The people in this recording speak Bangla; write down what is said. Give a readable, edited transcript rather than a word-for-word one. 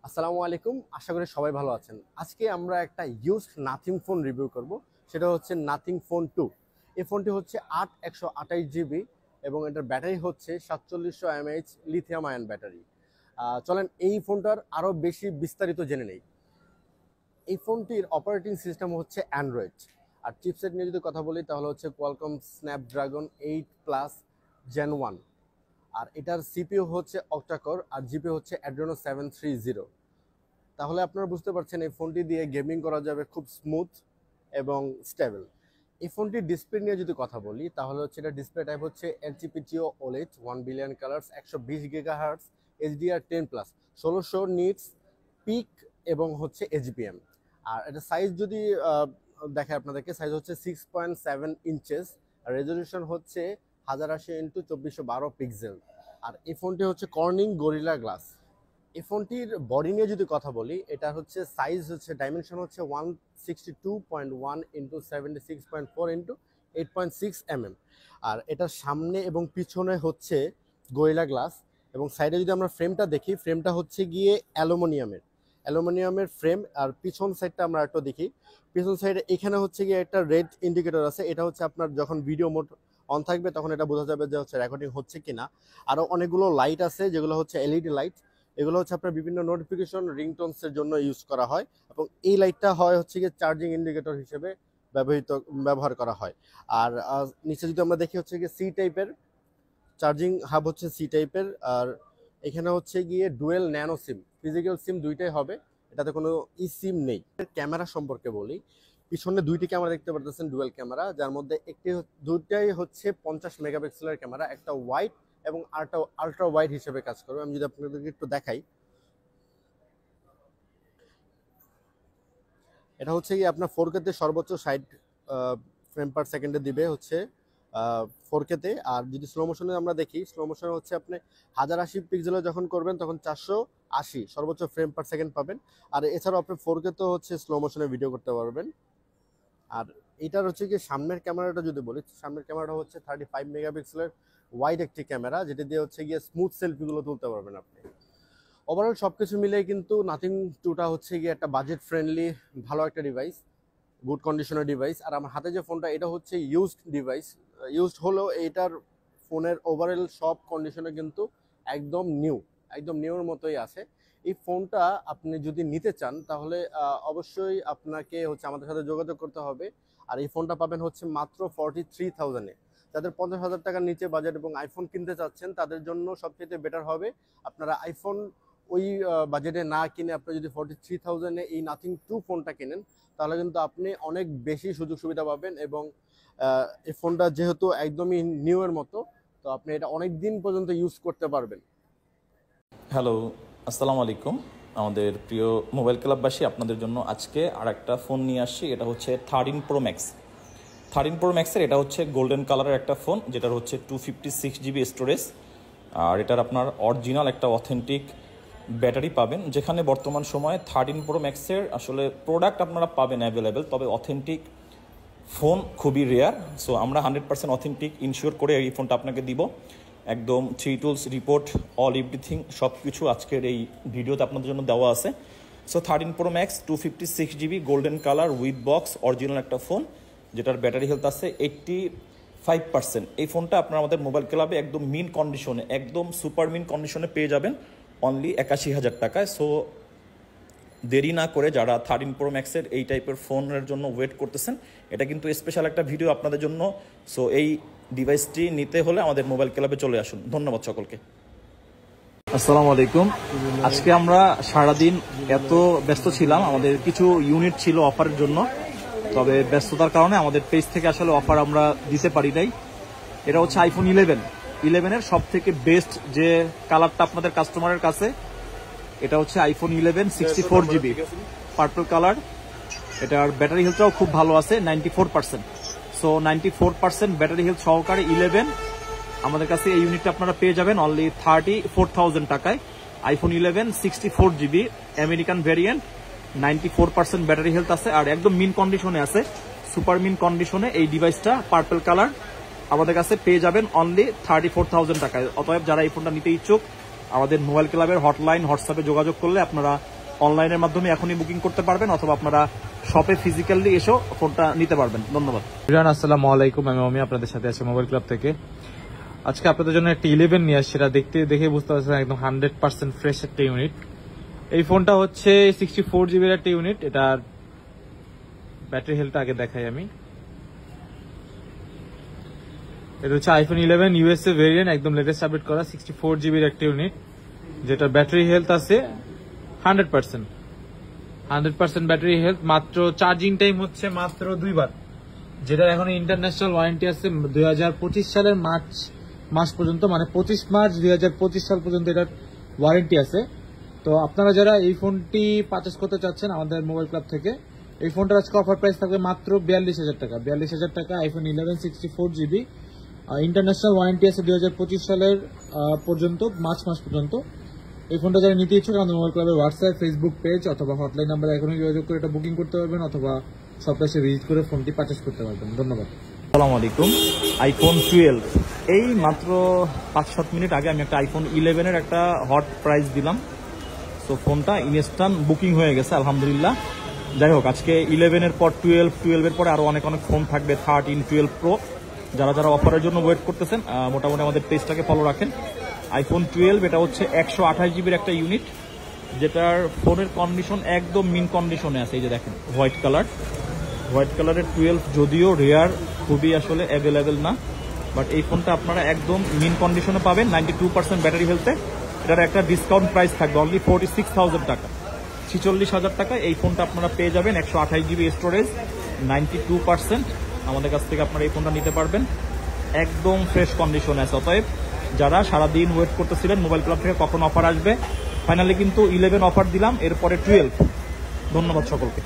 আসসালামু আলাইকুম, আশা করি সবাই ভালো আছেন। আজকে আমরা একটা ইউজড নাথিং ফোন রিভিউ করব। সেটা হচ্ছে নাথিং ফোন 2। এই ফোনটি হচ্ছে 128 জিবি এবং এটার ব্যাটারি হচ্ছে 4700 mAh লিথিয়াম আয়ন ব্যাটারি। চলেন এই ফোনটার আরও বেশি বিস্তারিত জেনে নেই। এই ফোনটির অপারেটিং সিস্টেম হচ্ছে অ্যান্ড্রয়েড, আর চিপসেট নিয়ে যদি কথা বলি তাহলে হচ্ছে কোয়ালকম স্ন্যাপড্রাগন 8+ Gen 1। আর এটার সিপিইউ হচ্ছে অক্টাকোর আর জিপিইউ হচ্ছে অ্যাড্রেনো 730। তাহলে আপনারা বুঝতে পারছেন এই ফোনটি দিয়ে গেমিং করা যাবে খুব স্মুথ এবং স্টেবল। এই ফোনটির ডিসপ্লে নিয়ে যদি কথা বলি তাহলে হচ্ছে এটা ডিসপ্লে টাইপ হচ্ছে LTPO OLED 1 billion colours 120 GHz HDR10+, 1600 nits peak এবং হচ্ছে এইচবিএম। আর এটা সাইজ যদি দেখে আপনাদেরকে, সাইজ হচ্ছে 6.7 ইঞ্চেস, আর রেজলিউশন হচ্ছে 1080x2412 পিক্সেল। আর এই ফোনটি হচ্ছে কর্নিং গরিলা গ্লাস। এই ফোনটির বডি নিয়ে যদি কথা বলি, এটা হচ্ছে সাইজ হচ্ছে ডাইমেনশন হচ্ছে 162.1 × 76.4 × 8.6 mm। আর এটার সামনে এবং পিছনে হচ্ছে গরিলা গ্লাস, এবং সাইডে যদি আমরা ফ্রেমটা দেখি, ফ্রেমটা হচ্ছে গিয়ে অ্যালুমিনিয়ামের ফ্রেম। আর পিছন সাইডটা আমরা একটু দেখি, পিছন সাইডে এখানে হচ্ছে গিয়ে একটা রেড ইন্ডিকেটর আছে। এটা হচ্ছে আপনার যখন ভিডিও মোড অন থাকবে তখন এটা বোঝা যাবে যে হচ্ছে রেকর্ডিং হচ্ছে কিনা। আরও অনেকগুলো লাইট আছে যেগুলো হচ্ছে এলইডি লাইট। এগুলো হচ্ছে আপনার বিভিন্ন নোটিফিকেশন রিংটোনসের জন্য ইউজ করা হয়, এবং এই লাইটটা হয় হচ্ছে গিয়ে চার্জিং ইন্ডিকেটর হিসেবে ব্যবহার করা হয়। আর নিচে যদি আমরা দেখি হচ্ছে গিয়ে সি টাইপের চার্জিং হাব, হচ্ছে সি টাইপের। আর এখানে হচ্ছে গিয়ে ডুয়েল ন্যানো সিম, ফিজিক্যাল সিম দুইটাই হবে, এটাতে কোনো ই সিম নেই। ক্যামেরা সম্পর্কে বলি, পিছনে দুইটি ক্যামেরা দেখতে পারতেছেন, ডুয়েল ক্যামেরা, যার মধ্যে দুইটাই হচ্ছে 50 মেগাপিক্সেলের ক্যামেরা, একটা ওয়াইড এবং আল্ট্রা ওয়াইড হিসেবে কাজ করবে। আমি যদি আপনাদেরকে একটু দেখাই, এটা হচ্ছে কি আপনার 4K তে সর্বোচ্চ 60 ফ্রেম পার সেকেন্ডে দিবে হচ্ছে 4K তে। আর যদি স্লো মোশনে আমরা দেখি, স্লো মোশনে হচ্ছে আপনি 1080 পিক্সেলে যখন করবেন তখন 480 সর্বোচ্চ ফ্রেম পার সেকেন্ড পাবেন। আর এছাড়াও আপনি 4K তো হচ্ছে স্লো মোশনে ভিডিও করতে পারবেন। আর এটার হচ্ছে কি সামনের ক্যামেরাটা যদি বলি, সামনের ক্যামেরাটা হচ্ছে 35 মেগাপিক্সেলের ওয়াইড একটি ক্যামেরা, যেটা দিয়ে হচ্ছে গিয়ে স্মুথ সেলফিগুলো তুলতে পারবেন আপনি। ওভারঅল সব কিছু মিলিয়ে কিন্তু নাথিং 2টা হচ্ছে গিয়ে একটা বাজেট ফ্রেন্ডলি ভালো একটা ডিভাইস, গুড কন্ডিশনের ডিভাইস। আর আমার হাতে যে ফোনটা, এটা হচ্ছে ইউজড ডিভাইস। ইউজড হলেও এইটার ফোনের ওভারঅল সব কন্ডিশনে কিন্তু একদম নিউর মতোই আছে। এই ফোনটা আপনি যদি নিতে চান তাহলে অবশ্যই আপনাকে হচ্ছে আমাদের সাথে যোগাযোগ করতে হবে। আর এই ফোনটা পাবেন হচ্ছে মাত্র 43,000-এ। যাদের 50,000 টাকার নিচে বাজেট এবং আইফোন কিনতে চাচ্ছেন তাদের জন্য সবচেয়ে বেটার হবে আপনারা আইফোন ওই বাজেটে না কিনে আপনি যদি 43,000-এ এই নাথিং 2 ফোনটা কেনেন তাহলে কিন্তু আপনি অনেক বেশি সুযোগ সুবিধা পাবেন। এবং এই ফোনটা যেহেতু একদমই নিউ এর মতো, তো আপনি এটা অনেক দিন পর্যন্ত ইউজ করতে পারবেন। হ্যালো, আসসালামু আলাইকুম। আমাদের প্রিয় মোবাইল ক্লাববাসী, আপনাদের জন্য আজকে আর একটা ফোন নিয়ে আসছি। এটা হচ্ছে 13 প্রো ম্যাক্স। 13 প্রো ম্যাক্সের এটা হচ্ছে গোল্ডেন কালারের একটা ফোন, যেটার হচ্ছে 256 জিবি স্টোরেজ। আর এটার আপনার অরিজিনাল একটা অথেন্টিক ব্যাটারি পাবেন, যেখানে বর্তমান সময়ে 13 প্রো ম্যাক্সের আসলে প্রোডাক্ট আপনারা পাবেন অ্যাভেলেবেল, তবে অথেন্টিক ফোন খুবই রেয়ার। সো আমরা 100% অথেন্টিক ইনশিওর করে এই ফোনটা আপনাকে দিব। একদম 3 টুলস রিপোর্ট অল এভরিথিং সব কিছু আজকের এই ভিডিওতে আপনাদের জন্য দেওয়া আছে। So 13 pro max 256 GB golden colour with box original একটা ফোন, যেটার ব্যাটারি হেলথ আছে 85%। এই ফোনটা আপনারা আমাদের মোবাইল ক্লাবে একদম মিন কন্ডিশনে, একদম সুপার মিন কন্ডিশনে পেয়ে যাবেন অনলি 81,000 টাকায়। সো দেরি না করে যারা 13 প্রো ম্যাক্সের এই টাইপের ফোনের জন্য ওয়েট করতেছেন, এটা কিন্তু স্পেশাল একটা ভিডিও আপনাদের জন্য। সো এই ডিভাইসটি নিতে হলে আমাদের মোবাইল ক্লাবে চলে আসুন। ধন্যবাদ সকলকে। আসসালামু আলাইকুম। আজকে আমরা সারাদিন এত ব্যস্ত ছিলাম, আমাদের কিছু ইউনিট ছিল অফারের জন্য, তবে ব্যস্ততার কারণে আমাদের পেজ থেকে আসলে অফার আমরা দিতে পারি নাই। এটা হচ্ছে আইফোন 11-এর সব থেকে বেস্ট যে কালারটা আপনাদের কাস্টমারের কাছে, এটা হচ্ছে আইফোন 11 64 জিবি পার্পল কালার। এটার ব্যাটারি হেলথটাও খুব ভালো আছে 94%। সো 94% ব্যাটারি হেলথ সহকারে 11 আমাদের কাছে এই ইউনিটটা আপনারা পেয়ে যাবেন অনলি 34,000 টাকায়। IPhone 11 64 GB American variant, 94% battery health আছে, আর একদম মিন কন্ডিশনে আছে, সুপার মিন কন্ডিশনে এই ডিভাইসটা পার্পল কালার আমাদের কাছে পেয়ে যাবেন অনলি 34,000 টাকায়। অতএব যারা এই ফোনটা নিতে ইচ্ছুক আমাদের মোবাইল ক্লাবের হটলাইন হোয়াটসঅ্যাপে যোগাযোগ করলে আপনারা অনলাইনের মাধ্যমে এখনই বুকিং করতে পারবেন, অথবা আপনারা শপে ফিজিক্যালি এসেও ফোনটা নিতে পারবেন। ধন্যবাদ। আসসালামু আলাইকুম, আমি অমি আপনাদের সাথে আছি মোবাইল ক্লাব থেকে। আজকে আপনাদের জন্য একটা 11 নিয়ে আসছি, সেটা দেখে বুঝতে পারছেন একদম 100% ফ্রেশ একটা ইউনিট। এই ফোনটা হচ্ছে 64 জিবির একটা ইউনিট। এটার ব্যাটারি হেলথটা আগে দেখাই আমি। এটা হচ্ছে আইফোন 11 ইউএসএ ভেরিয়েন্ট, একদম লেটেস্ট আপডেট করা 64 জিবির একটা ইউনিট, যেটার ব্যাটারি হেলথ আছে 100% ব্যাটারি হেলথ। মাত্র চার্জিং টাইম হচ্ছে মাত্র 2 বার, যেটার এখন ইন্টারন্যাশনাল ওয়ারেন্টি আছে 2025 সালের মাস পর্যন্ত, মানে 25 মার্চ 2025 সাল পর্যন্ত এটার ওয়ারেন্টি আছে। তো আপনারা যারা এই ফোনটি পারচেস করতে চাচ্ছেন আমাদের মোবাইল ক্লাব থেকে, এই ফোনটার আজকে অফার প্রাইস থাকবে মাত্র 42,000 টাকা। 42,000 টাকা আইফোন 11 64 জিবি, ইন্টারন্যাশনাল ওয়ারেন্টি আছে 2025 সালের পর্যন্ত, মার্চ মাস পর্যন্ত। এই ফোনটা যারা নিতে ইচ্ছুক আমাদের মোবাইল ক্লাবের হোয়াটসঅ্যাপ, ফেসবুক পেজ অথবা হটলাইন নাম্বারে এখনই যোগাযোগ করে এটা বুকিং করতে পারবেন, অথবা শপে এসে ভিজিট করে ফোনটি পারচেস করতে পারবেন। ধন্যবাদ। আসসালামু আলাইকুম। আইফোন 12 এই মাত্র 5-7 মিনিট আগে আমি একটা আইফোন 11-এর একটা হট প্রাইস দিলাম। সো ফোনটা ইনস্ট্যান্ট বুকিং হয়ে গেছে আলহামদুলিল্লাহ। যাই হোক, আজকে 11-এর পর 12-এর পরে আরো অনেক ফোন থাকবে, 13, 12 প্রো। যারা অফারের জন্য ওয়েট করতেছেন মোটামুটি আমাদের পেজটাকে ফলো রাখেন। আইফোন 12 এটা হচ্ছে 128 জিবির একটা ইউনিট, যেটার ফোনের কন্ডিশন একদম মিন কন্ডিশনে আছে। এই যে দেখেন হোয়াইট কালারের 12 যদিও রেয়ার, খুবই আসলে অ্যাভেলেবেল না, বাট এই ফোনটা আপনারা একদম মিন কন্ডিশনে পাবেন 92% ব্যাটারি হেলথে। এটার একটা ডিসকাউন্ট প্রাইস থাকবে অনলি 46,000 টাকা, 46,000 টাকা এই ফোনটা আপনারা পেয়ে যাবেন। 128 জিবি স্টোরেজ, 92% আমাদের কাছ থেকে আপনারা এই ফোনটা নিতে পারবেন, একদম ফ্রেশ কন্ডিশনে আছে। অতএব যারা সারাদিন ওয়েট করতেছিলেন মোবাইল ক্লাব থেকে কখন অফার আসবে, ফাইনালি কিন্তু 11 অফার দিলাম, এরপরে 12। ধন্যবাদ সকলকে।